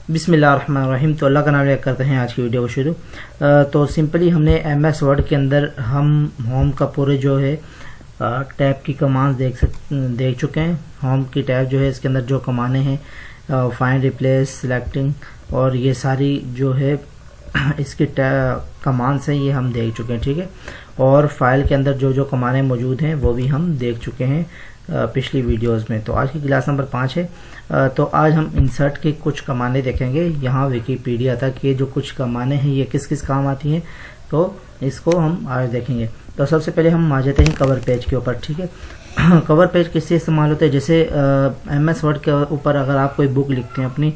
बिस्मिल्लाहिर्रहमानिर्रहीम। तो अल्लाह का नाम लेकर करते हैं आज की वीडियो को शुरू। तो सिंपली हमने MS वर्ड के अंदर हम होम का पूरे जो है टैब की कमांड देख चुके हैं। होम की टैब जो है इसके अंदर जो कमांडें हैं फाइंड, रिप्लेस, सिलेक्टिंग और ये सारी जो है इसकी कमांड्स हैं, ये हम देख चुके हैं। ठीक है, और फाइल के अंदर जो जो कमांडें मौजूद हैं वो भी हम देख चुके हैं पिछली वीडियोस में। तो आज की क्लास नंबर 5 है। तो आज हम इंसर्ट की कुछ कमांडें देखेंगे। यहाँ विकिपीडिया तक ये जो कुछ कमांडें हैं ये किस किस काम आती हैं, तो इसको हम आज देखेंगे। तो सबसे पहले हम आ जाते हैं कवर पेज के ऊपर। ठीक है, कवर पेज किससे इस्तेमाल होते हैं? जैसे MS वर्ड के ऊपर अगर आप कोई बुक लिखते हैं अपनी,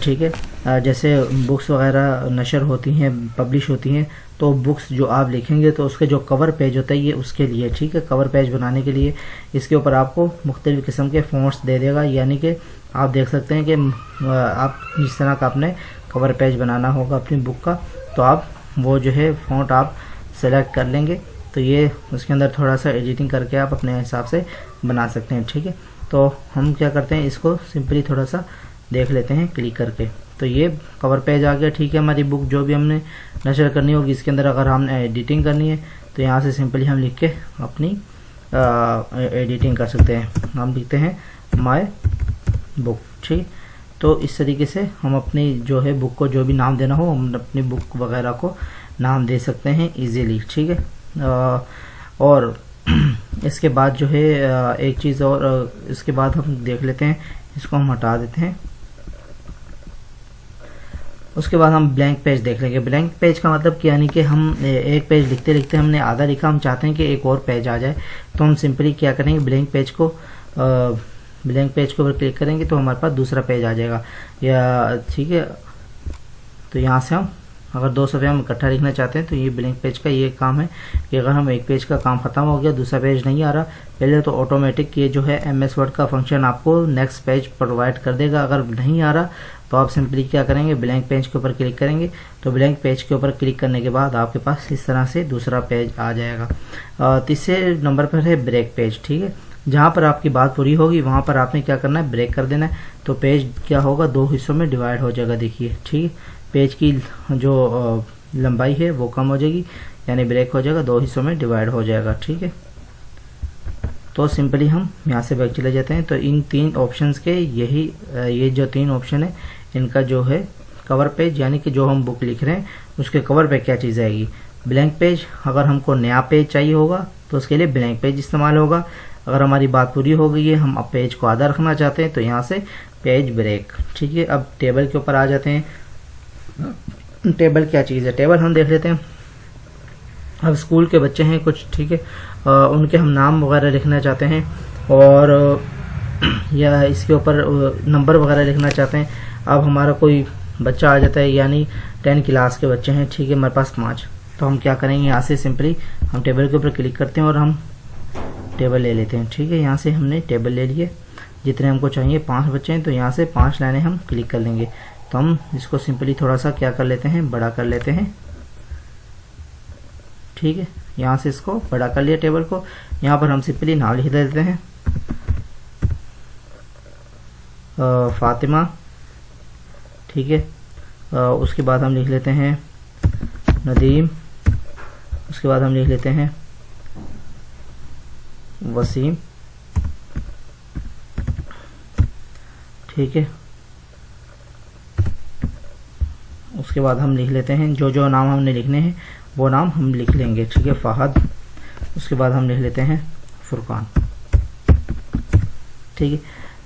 ठीक है, जैसे बुक्स वगैरह नशर होती हैं, पब्लिश होती हैं, तो बुक्स जो आप लिखेंगे तो उसके जो कवर पेज होता है ये उसके लिए। ठीक है, कवर पेज बनाने के लिए इसके ऊपर आपको मुख्तलिफ किस्म के फ़ॉन्ट्स दे देगा, यानी कि आप देख सकते हैं कि आप जिस तरह का आपने कवर पेज बनाना होगा अपनी बुक का, तो आप वो जो है फ़ॉन्ट आप सेलेक्ट कर लेंगे। तो ये उसके अंदर थोड़ा सा एडिटिंग करके आप अपने हिसाब से बना सकते हैं। ठीक है, तो हम क्या करते हैं, इसको सिंपली थोड़ा सा देख लेते हैं क्लिक करके। तो ये कवर पेज आ गया। ठीक है, हमारी बुक जो भी हमने नशर करनी होगी इसके अंदर अगर हमने एडिटिंग करनी है तो यहाँ से सिंपली हम लिख के अपनी एडिटिंग कर सकते हैं। हम लिखते हैं माय बुक। ठीक, तो इस तरीके से हम अपनी जो है बुक को जो भी नाम देना हो हम अपनी बुक वगैरह को नाम दे सकते हैं इजीली। ठीक है, और इसके बाद जो है एक चीज़ और, इसके बाद हम देख लेते हैं, इसको हम हटा देते हैं। उसके बाद हम ब्लैंक पेज देख लेंगे। ब्लैंक पेज का मतलब कि यानी कि हम एक पेज लिखते लिखते हमने आधा लिखा, हम चाहते हैं कि एक और पेज आ जाए, तो हम सिंपली क्या करेंगे, ब्लैंक पेज के ऊपर क्लिक करेंगे तो हमारे पास दूसरा पेज आ जाएगा। या ठीक है, तो यहाँ से हम अगर 2 सफ़े हम इकट्ठा लिखना चाहते हैं तो ये ब्लैंक पेज का ये काम है कि अगर हम एक पेज का काम ख़त्म हो गया, दूसरा पेज नहीं आ रहा, पहले तो ऑटोमेटिक ये जो है MS वर्ड का फंक्शन आपको नेक्स्ट पेज प्रोवाइड कर देगा। अगर नहीं आ रहा तो आप सिंपली क्या करेंगे, ब्लैंक पेज के ऊपर क्लिक करेंगे। तो ब्लैंक पेज के ऊपर क्लिक करने के बाद आपके पास इस तरह से दूसरा पेज आ जाएगा। तीसरे नंबर पर है ब्रेक पेज। ठीक है, जहाँ पर आपकी बात पूरी होगी वहाँ पर आपने क्या करना है, ब्रेक कर देना है। तो पेज क्या होगा, 2 हिस्सों में डिवाइड हो जाएगा। देखिए, ठीक है, पेज की जो लंबाई है वो कम हो जाएगी, यानी ब्रेक हो जाएगा, 2 हिस्सों में डिवाइड हो जाएगा। ठीक है, तो सिंपली हम यहाँ से बैक चले जाते हैं। तो इन 3 ऑप्शंस के ये जो 3 ऑप्शन है इनका जो है कवर पेज, यानी कि जो हम बुक लिख रहे हैं उसके कवर पे क्या चीज़ आएगी, ब्लैंक पेज। अगर हमको नया पेज चाहिए होगा तो उसके लिए ब्लैंक पेज इस्तेमाल होगा। अगर हमारी बात पूरी हो गई है, हम अब पेज को आधा रखना चाहते हैं, तो यहाँ से पेज ब्रेक। ठीक है, अब टेबल के ऊपर आ जाते हैं। टेबल क्या चीज़ है, टेबल हम देख लेते हैं। अब स्कूल के बच्चे हैं कुछ, ठीक है, उनके हम नाम वगैरह लिखना चाहते हैं और या इसके ऊपर नंबर वगैरह लिखना चाहते हैं। अब हमारा कोई बच्चा आ जाता है, यानी 10 क्लास के बच्चे हैं, ठीक है, हमारे पास 5, तो हम क्या करेंगे, यहाँ से सिंपली हम टेबल के ऊपर क्लिक करते हैं और हम टेबल ले लेते हैं। ठीक है, यहाँ से हमने टेबल ले लिए, जितने हमको चाहिए 5 बच्चे हैं, तो यहाँ से 5 लाइनें हम क्लिक कर लेंगे। तो हम इसको सिंपली थोड़ा सा क्या कर लेते हैं, बड़ा कर लेते हैं। ठीक है, यहाँ से इसको बड़ा कर लिया टेबल को। यहाँ पर हम सिंपली नाम लिख देते हैं फातिमा। ठीक है, उसके बाद हम लिख लेते हैं नदीम। उसके बाद हम लिख लेते हैं वसीम। ठीक है, उसके बाद हम लिख लेते हैं जो जो नाम हमने लिखने हैं वो नाम हम लिख लेंगे। ठीक है, फहद। उसके बाद हम लिख लेते हैं फुरकान। ठीक है,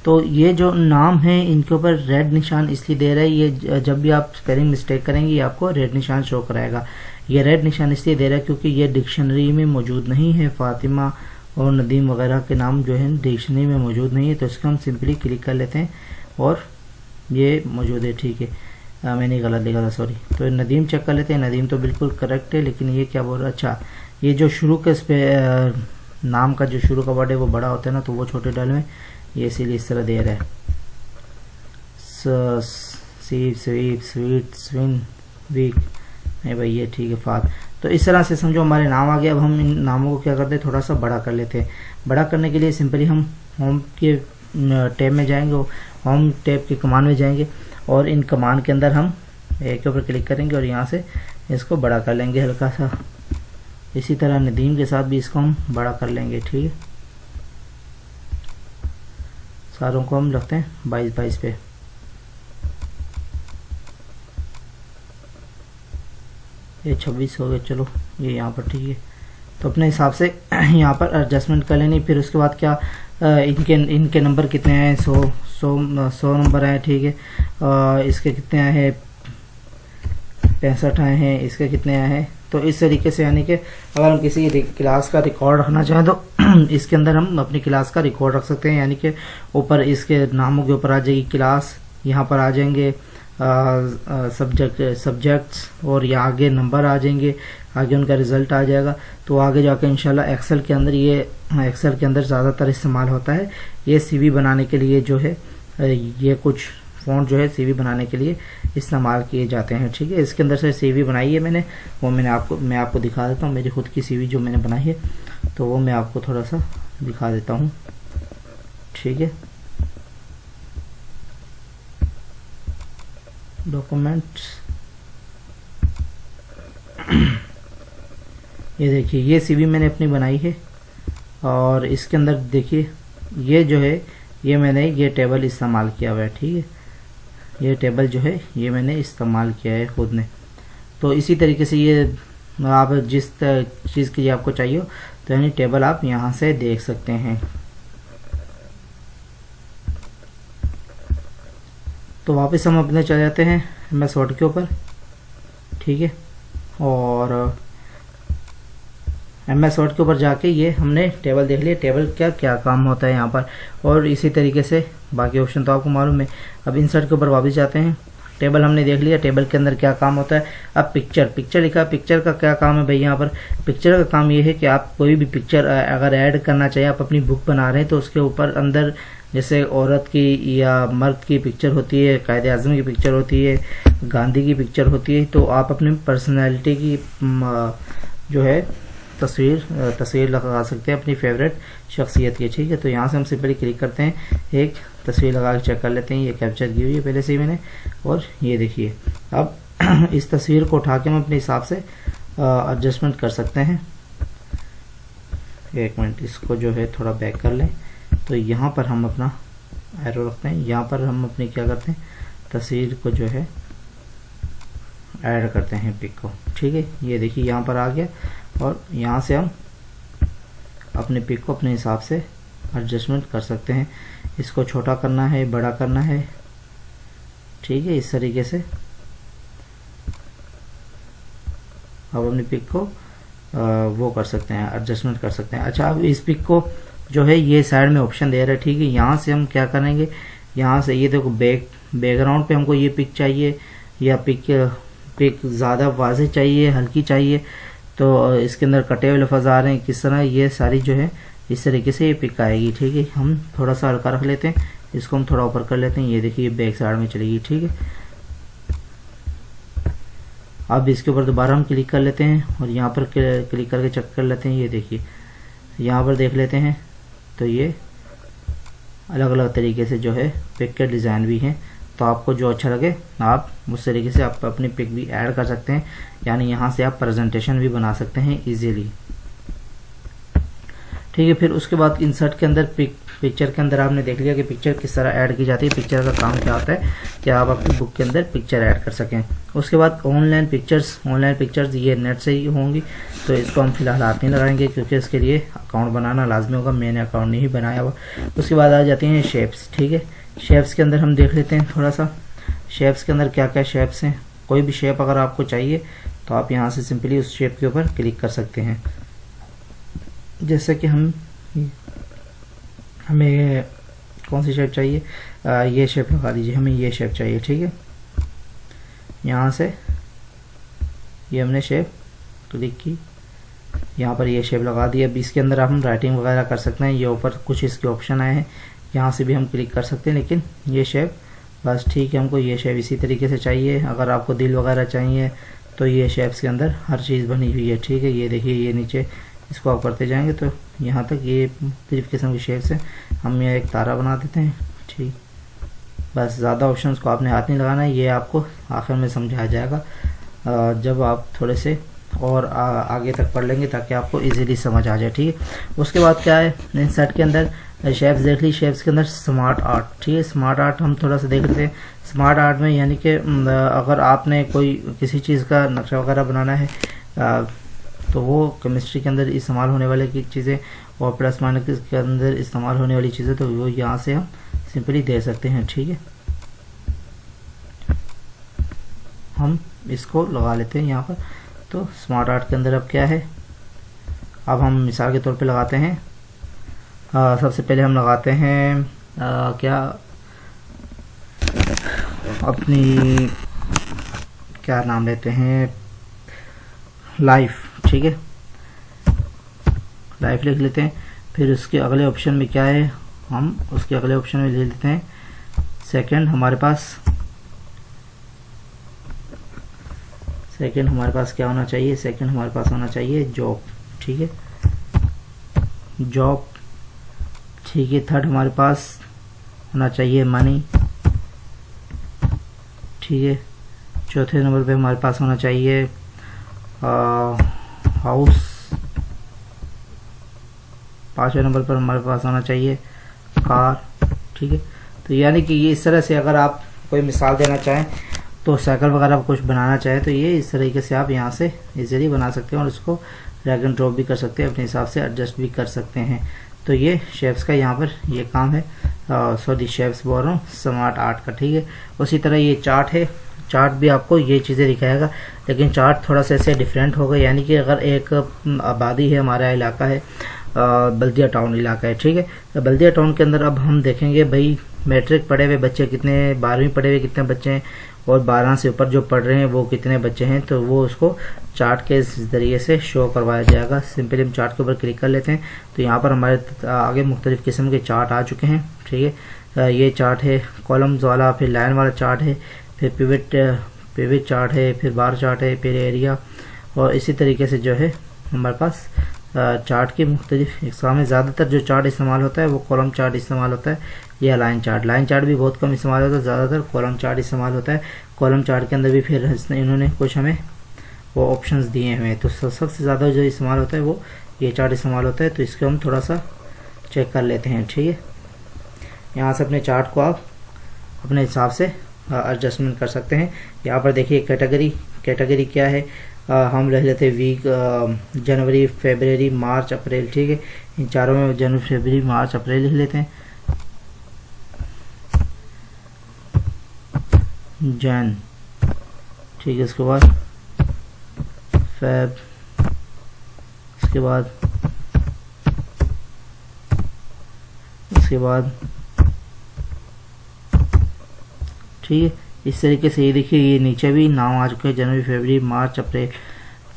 तो ये जो नाम है इनके ऊपर रेड निशान इसलिए दे रहा है, ये जब भी आप स्पेलिंग मिस्टेक करेंगे ये आपको रेड निशान शो कराएगा। ये रेड निशान इसलिए दे रहा है क्योंकि ये डिक्शनरी में मौजूद नहीं है। फातिमा और नदीम वगैरह के नाम जो है डिक्शनरी में मौजूद नहीं है, तो इसको हम सिंपली क्लिक कर लेते हैं और ये मौजूद है। ठीक है, मैंने गलत लिखा था, सॉरी। तो नदीम चेक कर लेते हैं। नदीम तो बिल्कुल करेक्ट है, लेकिन ये क्या बोल रहा है, अच्छा, ये जो शुरू के नाम का जो शुरू का वर्ड है वो बड़ा होता है ना, तो वो छोटे डाल में, ये इसीलिए इस तरह दे रहा है। सीप, स्वीप, स्वीट, स्विन, वीक, नहीं भाई ये ठीक है, फाद। तो इस तरह से समझो हमारे नाम आ गए। अब हम इन नामों को क्या करते हैं, थोड़ा सा बड़ा कर लेते हैं। बड़ा करने के लिए सिंपली हम होम के टैब में जाएंगे, होम टैब के कमांड में जाएंगे और इन कमांड के अंदर हम एक के ऊपर क्लिक करेंगे और यहाँ से इसको बड़ा कर लेंगे हल्का सा। इसी तरह नदीम के साथ भी इसको हम बड़ा कर लेंगे, ठीक है। सारों को हम रखते हैं 22-22 पे। ये 26 हो गए, चलो ये यहाँ पर ठीक है। तो अपने हिसाब से यहाँ पर एडजस्टमेंट कर लेनी। फिर उसके बाद क्या इनके नंबर कितने हैं, 100 नंबर हैं, ठीक है। इसके कितने आए हैं, 65 आए हैं, इसके कितने आए हैं। तो इस तरीके से यानी कि अगर हम किसी क्लास का रिकॉर्ड रखना चाहें तो इसके अंदर हम अपनी क्लास का रिकॉर्ड रख सकते हैं। यानी कि ऊपर इसके नामों के ऊपर आ जाएगी क्लास, यहाँ पर आ जाएंगे सब्जेक्ट्स और ये आगे नंबर आ जाएंगे, आगे उनका रिजल्ट आ जाएगा। तो आगे जाकर इंशाल्लाह एक्सेल के अंदर ज़्यादातर इस्तेमाल होता है। ये सीवी बनाने के लिए जो है ये कुछ फ़ॉन्ट जो है सीवी बनाने के लिए इस्तेमाल किए जाते हैं, ठीक है। इसके अंदर से सीवी बनाई है मैंने, वो मैं आपको दिखा देता हूँ। मेरी खुद की सीवी जो मैंने बनाई है तो वो मैं आपको थोड़ा सा दिखा देता हूँ, ठीक है। डॉक्यूमेंट्स, ये देखिए ये सीवी मैंने अपनी बनाई है और इसके अंदर देखिए ये जो है ये मैंने ये टेबल इस्तेमाल किया हुआ है, ठीक है। ये टेबल जो है ये मैंने इस्तेमाल किया है खुद ने। तो इसी तरीके से ये आप जिस चीज़ के लिए आपको चाहिए हो तो यानी टेबल आप यहाँ से देख सकते हैं। तो वापस हम अपने चले जाते हैं MS वर्ड के ऊपर, ठीक है। और MS वर्ड के ऊपर जाके ये हमने टेबल देख लिया, टेबल क्या क्या काम होता है यहाँ पर। और इसी तरीके से बाकी ऑप्शन तो आपको मालूम है। अब इंसर्ट के ऊपर वापस जाते हैं। टेबल हमने देख लिया, टेबल के अंदर क्या काम होता है। अब पिक्चर लिखा, पिक्चर का क्या काम है भाई। यहाँ पर पिक्चर का काम ये है कि आप कोई भी पिक्चर अगर ऐड करना चाहिए, आप अपनी बुक बना रहे हैं तो उसके ऊपर अंदर जैसे औरत की या मर्द की पिक्चर होती है, कायदे आज़म की पिक्चर होती है, गांधी की पिक्चर होती है। तो आप अपनी पर्सनैलिटी की जो है तस्वीर लगा सकते हैं अपनी फेवरेट शख्सियत की, ठीक है। तो यहाँ से हम सिंपली क्लिक करते हैं, एक तस्वीर लगा के चेक कर लेते हैं। ये कैप्चर की हुई है पहले से ही मैंने, और ये देखिए अब इस तस्वीर को उठा के हम अपने हिसाब से एडजस्टमेंट कर सकते हैं। एक मिनट, इसको जो है थोड़ा बैक कर लें। तो यहाँ पर हम अपना एरो रखते हैं, यहाँ पर हम अपनी क्या करते हैं, तस्वीर को जो है ऐड करते हैं पिक को, ठीक है। ये देखिए यहाँ पर आ गया और यहाँ से हम अपने पिक को अपने हिसाब से एडजस्टमेंट कर सकते हैं। इसको छोटा करना है, बड़ा करना है, ठीक है। इस तरीके से अब अपनी पिक को वो कर सकते हैं, एडजस्टमेंट कर सकते हैं। अच्छा, अब इस पिक को जो है ये साइड में ऑप्शन दे रहा है, ठीक है। यहाँ से हम क्या करेंगे, यहाँ से ये देखो बैकग्राउंड पे हमको ये पिक चाहिए या पिक ज़्यादा वाज़ेह चाहिए, हल्की चाहिए, तो इसके अंदर कटे हुए लफ्ज़ आ रहे हैं किस तरह, ये सारी जो है इस तरीके से ये पिक आएगी, ठीक है। हम थोड़ा सा हल्का रख लेते हैं, इसको हम थोड़ा ऊपर कर लेते हैं। ये देखिए बैक साइड में चलेगी, ठीक है। अब इसके ऊपर दोबारा हम क्लिक कर लेते हैं और यहाँ पर क्लिक करके चेक कर लेते हैं। ये देखिए यहाँ पर देख लेते हैं तो ये अलग अलग तरीके से जो है पिक के डिज़ाइन भी हैं। तो आपको जो अच्छा लगे आप उस तरीके से आप अपनी पिक भी ऐड कर सकते हैं, यानी यहाँ से आप प्रेजेंटेशन भी बना सकते हैं इजीली, ठीक है। फिर उसके बाद इंसर्ट के अंदर पिक्चर के अंदर आपने देख लिया कि पिक्चर किस तरह ऐड की जाती है, पिक्चर का काम क्या होता है कि आप अपनी बुक के अंदर पिक्चर ऐड कर सकें। उसके बाद ऑनलाइन पिक्चर्स ये नेट से ही होंगी, तो इसको हम फिलहाल हाथ नहीं लगाएंगे क्योंकि इसके लिए अकाउंट बनाना लाजमी होगा। मैंने अकाउंट नहीं बनाया हुआ। उसके बाद आ जाती हैं शेप्स, ठीक है। शेप्स के अंदर हम देख लेते हैं थोड़ा सा, शेप्स के अंदर क्या क्या शेप्स हैं। कोई भी शेप अगर आपको चाहिए तो आप यहाँ से सिंपली उस शेप के ऊपर क्लिक कर सकते हैं। जैसे कि हमें कौन सी शेप चाहिए, ये शेप लगा दीजिए, हमें ये शेप चाहिए, ठीक है। यहाँ से ये हमने शेप क्लिक की, यहाँ पर ये शेप लगा दी। अब इसके अंदर हम राइटिंग वगैरह कर सकते हैं। ये ऊपर कुछ इसके ऑप्शन आए हैं, यहाँ से भी हम क्लिक कर सकते हैं, लेकिन ये शेप बस ठीक है। हमको ये शेप इसी तरीके से चाहिए। अगर आपको दिल वगैरह चाहिए तो ये शेप्स के अंदर हर चीज़ बनी हुई है, ठीक है। ये देखिए ये नीचे इसको आप करते जाएंगे तो यहाँ तक ये मुख्तलिफ़ किस्म की शेप्स हैं। हम यहाँ एक तारा बना देते हैं, ठीक, बस ज़्यादा ऑप्शंस को आपने हाथ नहीं लगाना है, ये आपको आखिर में समझाया जाएगा जब आप थोड़े से और आगे तक पढ़ लेंगे ताकि आपको इजीली समझ आ जाए। ठीक है, उसके बाद क्या है, इंसर्ट के अंदर शेप्स देख ली, शेप्स के अंदर स्मार्ट आर्ट। ठीक है, स्मार्ट आर्ट हम थोड़ा सा देख लेते हैं। स्मार्ट आर्ट में यानी कि अगर आपने कोई किसी चीज़ का नक्शा वगैरह बनाना है तो वो केमिस्ट्री के अंदर इस्तेमाल होने वाले की चीज़ें और प्लस माइनस के अंदर इस्तेमाल होने वाली चीज़ें तो वो यहाँ से हम सिंपली दे सकते हैं। ठीक है, हम इसको लगा लेते हैं यहाँ पर। तो स्मार्ट आर्ट के अंदर अब क्या है, अब हम मिसाल के तौर पे लगाते हैं सबसे पहले हम लगाते हैं क्या अपनी क्या नाम लेते हैं, लाइफ। ठीक है, लाइफ लिख लेते हैं। फिर उसके अगले ऑप्शन में क्या है, हम उसके अगले ऑप्शन में ले लेते हैं सेकंड। हमारे पास क्या होना चाहिए, सेकंड हमारे पास होना चाहिए जॉब। ठीक है, जॉब। ठीक है, थर्ड हमारे पास होना चाहिए मनी। ठीक है, चौथे नंबर पे हमारे पास होना चाहिए हाउस। पांचवें नंबर पर हमारे पास होना चाहिए कार। ठीक है, तो यानी कि ये इस तरह से अगर आप कोई मिसाल देना चाहें तो साइकिल वगैरह कुछ बनाना चाहे तो ये इस तरीके से आप यहाँ से इजीली बना सकते हैं और इसको ड्रैग एंड ड्रॉप भी कर सकते हैं, अपने हिसाब से एडजस्ट भी कर सकते हैं। तो ये शेप्स का यहाँ पर ये काम है, सॉरी शेप्स बोल रहा हूँ, स्मार्ट आर्ट का। ठीक है, उसी तरह ये चार्ट है, चार्ट भी आपको ये चीज़ें दिखाएगा, लेकिन चार्ट थोड़ा सा ऐसे डिफरेंट होगा। यानी कि अगर एक आबादी है, हमारा इलाका है बल्दिया टाउन इलाका है। ठीक है, तो बल्दिया टाउन के अंदर अब हम देखेंगे भाई मैट्रिक पढ़े हुए बच्चे कितने, 12वीं पढ़े हुए कितने बच्चे हैं और 12 से ऊपर जो पढ़ रहे हैं वो कितने बच्चे हैं, तो वो उसको चार्ट के ज़रिए से शो करवाया जाएगा। सिंपली हम चार्ट के ऊपर क्लिक कर लेते हैं तो यहाँ पर हमारे आगे मुख्तलिफ़ किस्म के चार्ट आ चुके हैं। ठीक है, ये चार्ट है कॉलम्स वाला, फिर लाइन वाला चार्ट है, फिर पिवट चार्ट है, फिर बार चार्ट है, फिर एरिया, और इसी तरीके से जो है हमारे पास चार्ट की मुख्तलिफ इकसाम में। ज़्यादातर जो चार्ट इस्तेमाल होता है वो कॉलम चार्ट इस्तेमाल होता है या लाइन चार्ट भी बहुत कम इस्तेमाल होता है, ज़्यादातर कॉलम चार्ट इस्तेमाल होता है। कॉलम चार्ट के अंदर भी फिर इन्होंने कुछ हमें वो ऑप्शंस दिए हुए हैं, तो सबसे ज़्यादा जो इस्तेमाल होता है वो ये चार्ट इस्तेमाल होता है। तो इसको हम थोड़ा सा चेक कर लेते हैं। ठीक है, यहाँ से अपने चार्ट को आप अपने हिसाब से एडजस्टमेंट कर सकते हैं। यहाँ पर देखिए कैटेगरी क्या है, हम रह लेते हैं वीक, जनवरी, फरवरी, मार्च, अप्रैल। ठीक है, इन चारों में जनवरी, फरवरी, मार्च, अप्रैल लिख लेते हैं। जन, ठीक है, उसके बाद फेब, इसके बाद ठीक है, इस तरीके से ये देखिए ये नीचे भी नाम आ चुके हैं, जनवरी, फरवरी, मार्च, अप्रैल।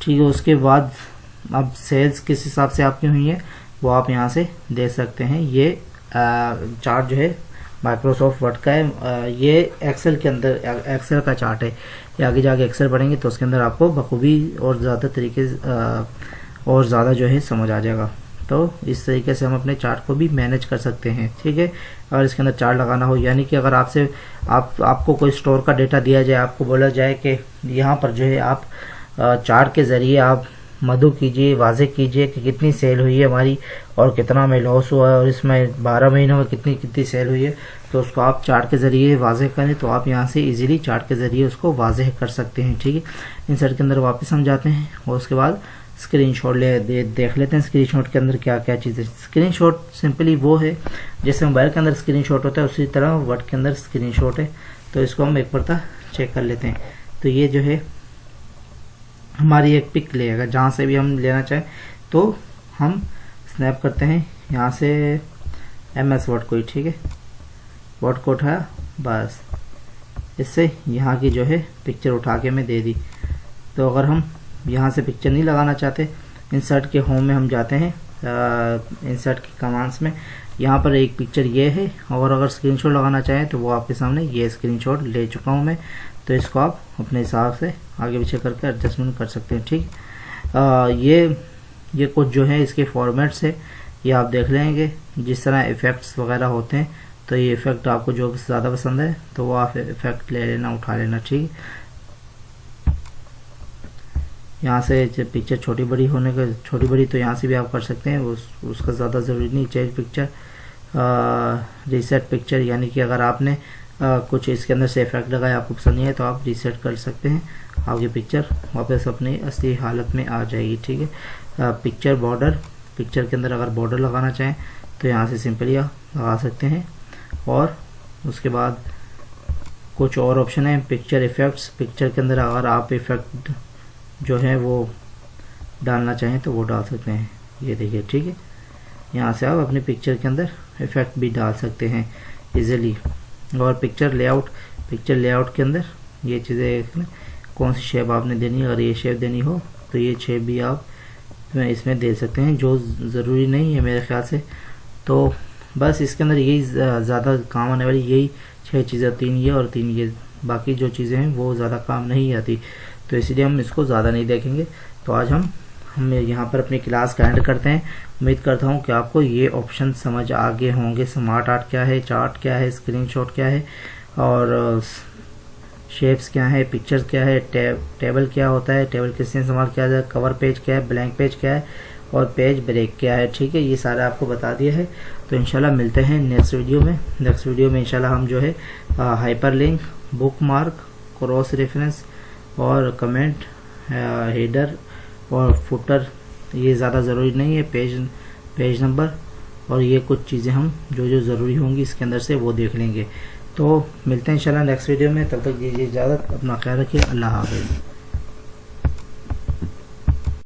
ठीक है, उसके बाद अब सेल्स किस हिसाब से आपकी हुई है वो आप यहाँ से दे सकते हैं। ये चार्ट जो है माइक्रोसॉफ्ट वर्ड का है, ये एक्सेल के अंदर एक्सेल का चार्ट है। ये आगे जाके एक्सेल पढ़ेंगे तो उसके अंदर आपको बखूबी और ज़्यादा तरीके और ज़्यादा जो है समझ आ जाएगा। तो इस तरीके से हम अपने चार्ट को भी मैनेज कर सकते हैं। ठीक है, अगर इसके अंदर चार्ट लगाना हो, यानी कि अगर आपको कोई स्टोर का डेटा दिया जाए, आपको बोला जाए कि यहाँ पर जो है आप चार्ट के ज़रिए आप मधु कीजिए, वाज़े कीजिए कि कितनी सेल हुई है हमारी और कितना हमें लॉस हुआ है और इसमें 12 महीनों में कितनी सेल हुई है, तो उसको आप चार्ट के ज़रिए वाज़े करें तो आप यहाँ से इजीली चार्ट के ज़रिए उसको वाज़े कर सकते हैं। ठीक है, इंसर्ट के अंदर वापस हम जाते हैं और उसके बाद स्क्रीनशॉट देख लेते हैं। स्क्रीनशॉट के अंदर क्या क्या चीज़ें, स्क्रीनशॉट सिंपली वो है जैसे मोबाइल के अंदर स्क्रीनशॉट होता है उसी तरह वर्ड के अंदर स्क्रीनशॉट है। तो इसको हम एक बार चेक कर लेते हैं। तो ये जो है हमारी एक पिक लेगा, जहाँ से भी हम लेना चाहें तो हम स्नैप करते हैं यहाँ से MS वर्ड को ही। ठीक है, वर्ड को उठाया, बस इससे यहाँ की जो है पिक्चर उठा के मैं दे दी। तो अगर हम यहाँ से पिक्चर नहीं लगाना चाहते, इंसर्ट के होम में हम जाते हैं, इंसर्ट की कमांड्स में, यहाँ पर एक पिक्चर ये है और अगर स्क्रीनशॉट लगाना चाहें तो वो आपके सामने ये स्क्रीनशॉट ले चुका हूँ मैं। तो इसको आप अपने हिसाब से आगे पीछे करके एडजस्टमेंट कर सकते हैं। ठीक, ये कुछ जो है इसके फॉर्मेट्स है, ये आप देख लेंगे। जिस तरह इफ़ेक्ट्स वगैरह होते हैं तो ये इफ़ेक्ट आपको जो ज़्यादा पसंद है तो वो आप इफ़ेक्ट ले लेना, उठा लेना, ठीक। यहाँ से जब पिक्चर छोटी बड़ी होने का छोटी बड़ी तो यहाँ से भी आप कर सकते हैं, उसका ज़्यादा ज़रूरी नहीं। चेंज पिक्चर, रीसेट पिक्चर, यानी कि अगर आपने कुछ इसके अंदर से इफेक्ट लगाया आपको पसंद नहीं है तो आप रीसेट कर सकते हैं, आपकी पिक्चर वापस अपनी असली हालत में आ जाएगी, ठीक है। पिक्चर बॉर्डर, पिक्चर के अंदर अगर बॉर्डर लगाना चाहें तो यहाँ से सिंपली लगा सकते हैं। और उसके बाद कुछ और ऑप्शन है, पिक्चर इफ़ेक्ट्स। पिक्चर के अंदर अगर आप इफ़ेक्ट जो है वो डालना चाहें तो वो डाल सकते हैं, ये देखिए, ठीक है। यहाँ से आप अपनी पिक्चर के अंदर इफ़ेक्ट भी डाल सकते हैं इजीली। और पिक्चर लेआउट, पिक्चर लेआउट के अंदर ये चीज़ें, कौन सी शेप आपने देनी है, अगर ये शेप देनी हो तो ये शेप भी आप इसमें दे सकते हैं, जो ज़रूरी नहीं है मेरे ख्याल से। तो बस इसके अंदर यही ज़्यादा काम आने वाली यही 6 चीज़ें, 3 ये और 3 ये, बाकी जो चीज़ें हैं वो ज़्यादा काम नहीं आती, तो इसलिए हम इसको ज़्यादा नहीं देखेंगे। तो आज हम यहाँ पर अपनी क्लास का एंड करते हैं। उम्मीद करता हूँ कि आपको ये ऑप्शन समझ आ गए होंगे। स्मार्ट आर्ट क्या है, चार्ट क्या है, स्क्रीनशॉट क्या है, और शेप्स क्या है, पिक्चर्स क्या है, टेबल क्या होता है, टेबल किस में इस्तेमाल किया जाए, कवर पेज क्या है, ब्लैंक पेज क्या है, और पेज ब्रेक क्या है, ठीक है। ये सारा आपको बता दिया है। तो इंशाल्लाह मिलते हैं नेक्स्ट वीडियो में। नेक्स्ट वीडियो में इंशाल्लाह हम जो है hyper link, book mark, cross reference और कमेंट, हेडर और फुटर, ये ज़्यादा ज़रूरी नहीं है, पेज नंबर और ये कुछ चीज़ें हम जो ज़रूरी होंगी इसके अंदर से वो देख लेंगे। तो मिलते हैं इंशाल्लाह नेक्स्ट वीडियो में, तब तक दीजिए इजाज़त, अपना ख्याल रखिए, अल्लाह हाफ़िज़।